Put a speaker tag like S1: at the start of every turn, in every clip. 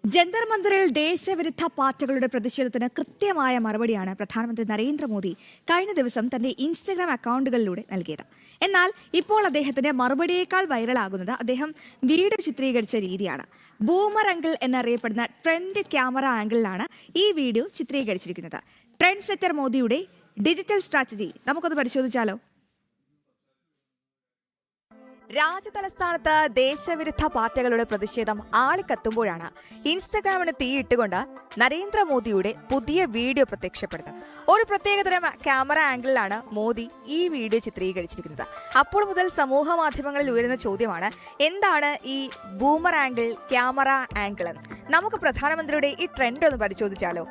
S1: ജന്തർ മന്ദിറിൽ ദേശവിരുദ്ധ പാർട്ടികളുടെ പ്രതിഷേധത്തിന് കൃത്യമായ മറുപടിയാണ് പ്രധാനമന്ത്രി നരേന്ദ്രമോദി കഴിഞ്ഞ ദിവസം തന്റെ ഇൻസ്റ്റഗ്രാം അക്കൗണ്ടുകളിലൂടെ നൽകിയത്. എന്നാൽ ഇപ്പോൾ അദ്ദേഹത്തിന്റെ മറുപടിയേക്കാൾ വൈറലാകുന്നത് അദ്ദേഹം വീഡിയോ ചിത്രീകരിച്ച രീതിയാണ്. ബൂമർ ആംഗിൾ എന്നറിയപ്പെടുന്ന ട്രെൻഡ് ക്യാമറ ആംഗിളിലാണ് ഈ വീഡിയോ ചിത്രീകരിച്ചിരിക്കുന്നത്. ട്രെൻഡ് സെറ്റർ മോദിയുടെ ഡിജിറ്റൽ സ്ട്രാറ്റജി നമുക്കത് പരിശോധിച്ചാലോ? രാജ്യതലസ്ഥാനത്ത് ദേശവിരുദ്ധ പാർട്ടികളുടെ പ്രതിഷേധം ആളിക്കത്തുമ്പോഴാണ് ഇൻസ്റ്റഗ്രാമിന് തീയിട്ടുകൊണ്ട് നരേന്ദ്രമോദിയുടെ പുതിയ വീഡിയോ പ്രത്യക്ഷപ്പെടുന്നത്. ഒരു പ്രത്യേകതരം ക്യാമറ ആംഗിളിലാണ് മോദി ഈ വീഡിയോ ചിത്രീകരിച്ചിരിക്കുന്നത്. അപ്പോൾ മുതൽ സമൂഹ മാധ്യമങ്ങളിൽ ഉയരുന്ന ചോദ്യമാണ്, എന്താണ് ഈ ബൂമർ ആംഗിൾ, ക്യാമറ ആംഗിൾ എന്ന്? നമുക്ക് പ്രധാനമന്ത്രിയുടെ ഈ ട്രെൻഡ് ഒന്ന് പരിശോധിച്ചാലോ?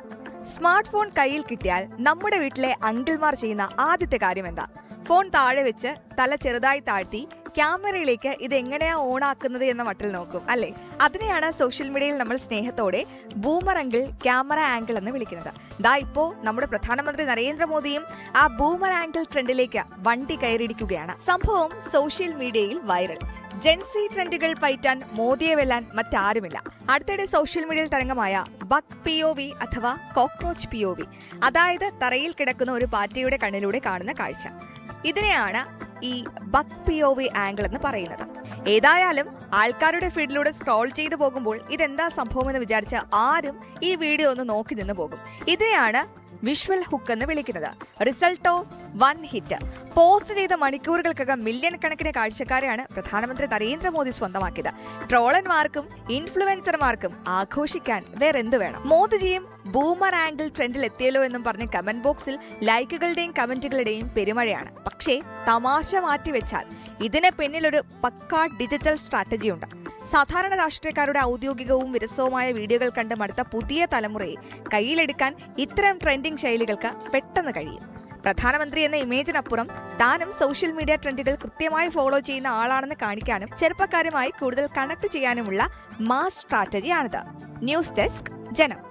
S1: സ്മാർട്ട് ഫോൺ കയ്യിൽ കിട്ടിയാൽ നമ്മുടെ വീട്ടിലെ അങ്കിൾമാർ ചെയ്യുന്ന ആദ്യത്തെ കാര്യം എന്താ? ഫോൺ താഴെ വെച്ച് തല ചെറുതായി താഴ്ത്തി ക്യാമറയിലേക്ക് ഇത് എങ്ങനെയാ ഓണാക്കുന്നത് എന്ന മട്ടിൽ നോക്കും, അല്ലേ? അതിനെയാണ് സോഷ്യൽ മീഡിയയിൽ നമ്മൾ സ്നേഹത്തോടെ ബൂമർ ആംഗിൾ, ക്യാമറ ആംഗിൾ എന്ന് വിളിക്കുന്നത്. ദാ ഇപ്പോ നമ്മുടെ പ്രധാനമന്ത്രി നരേന്ദ്രമോദിയും ആ ബൂമർ ആംഗിൾ ട്രെൻഡിലേക്ക് വണ്ടി കയറിയിരിക്കുകയാണ്. സംഭവം സോഷ്യൽ മീഡിയയിൽ വൈറൽ. ജെൻസി ട്രെൻഡുകൾ പയറ്റാൻ മോദിയെ വെല്ലാൻ മറ്റാരുമില്ല. അടുത്തിടെ സോഷ്യൽ മീഡിയയിൽ തരംഗമായ ബഗ് POV അഥവാ കോക്രോച്ച് POV, അതായത് തറയിൽ കിടക്കുന്ന ഒരു പാറ്റയുടെ കണ്ണിലൂടെ കാണുന്ന കാഴ്ച. ഇതിനെയാണ് ഈ ബഗ് POV ആംഗിൾ എന്ന് പറയുന്നത്. ഏതായാലും ആൾക്കാരുടെ ഫീഡിലൂടെ സ്ക്രോൾ ചെയ്തു പോകുമ്പോൾ ഇതെന്താ സംഭവം എന്ന് വിചാരിച്ച ആരും ഈ വീഡിയോ ഒന്ന് നോക്കി നിന്ന് പോകും. ഇതിനെയാണ് വിഷ്വൽ ഹുക്ക് എന്ന് വിളിക്കുന്നത്. റിസൾട്ടോ വൺ ഹിറ്റ്. പോസ്റ്റ് ചെയ്ത മണിക്കൂറുകൾക്കകം മില്യൺ കണക്കിന് കാഴ്ചക്കാരെയാണ് പ്രധാനമന്ത്രി നരേന്ദ്രമോദി സ്വന്തമാക്കിയത്. ട്രോളന്മാർക്കും ഇൻഫ്ലുവൻസർമാർക്കും ആഘോഷിക്കാൻ വേറെന്ത് വേണം? മോദിജിയും ബൂമർ ആംഗിൾ ട്രെൻഡിൽ എത്തിയല്ലോ എന്നും പറഞ്ഞ് കമന്റ് ബോക്സിൽ ലൈക്കുകളുടെയും കമന്റുകളുടെയും പെരുമഴയാണ്. പക്ഷേ തമാശ മാറ്റിവെച്ചാൽ ഇതിന് പിന്നിലൊരു പക്കാ ഡിജിറ്റൽ സ്ട്രാറ്റജി ഉണ്ട്. സാധാരണ രാഷ്ട്രീയക്കാരുടെ ഔദ്യോഗികവും വിരസവുമായ വീഡിയോകൾ കണ്ട് മടുത്ത പുതിയ തലമുറയെ കയ്യിലെടുക്കാൻ ഇത്തരം ട്രെൻഡിംഗ് ശൈലികൾക്ക് പെട്ടെന്ന് കഴിയും. പ്രധാനമന്ത്രി എന്ന ഇമേജിനപ്പുറം താനും സോഷ്യൽ മീഡിയ ട്രെൻഡുകൾ കൃത്യമായി ഫോളോ ചെയ്യുന്ന ആളാണെന്ന് കാണിക്കാനും ചെറുപ്പക്കാരുമായി കൂടുതൽ കണക്ട് ചെയ്യാനുമുള്ള മാസ് സ്ട്രാറ്റജിയാണിത്. ന്യൂസ് ഡെസ്ക്, ജനം.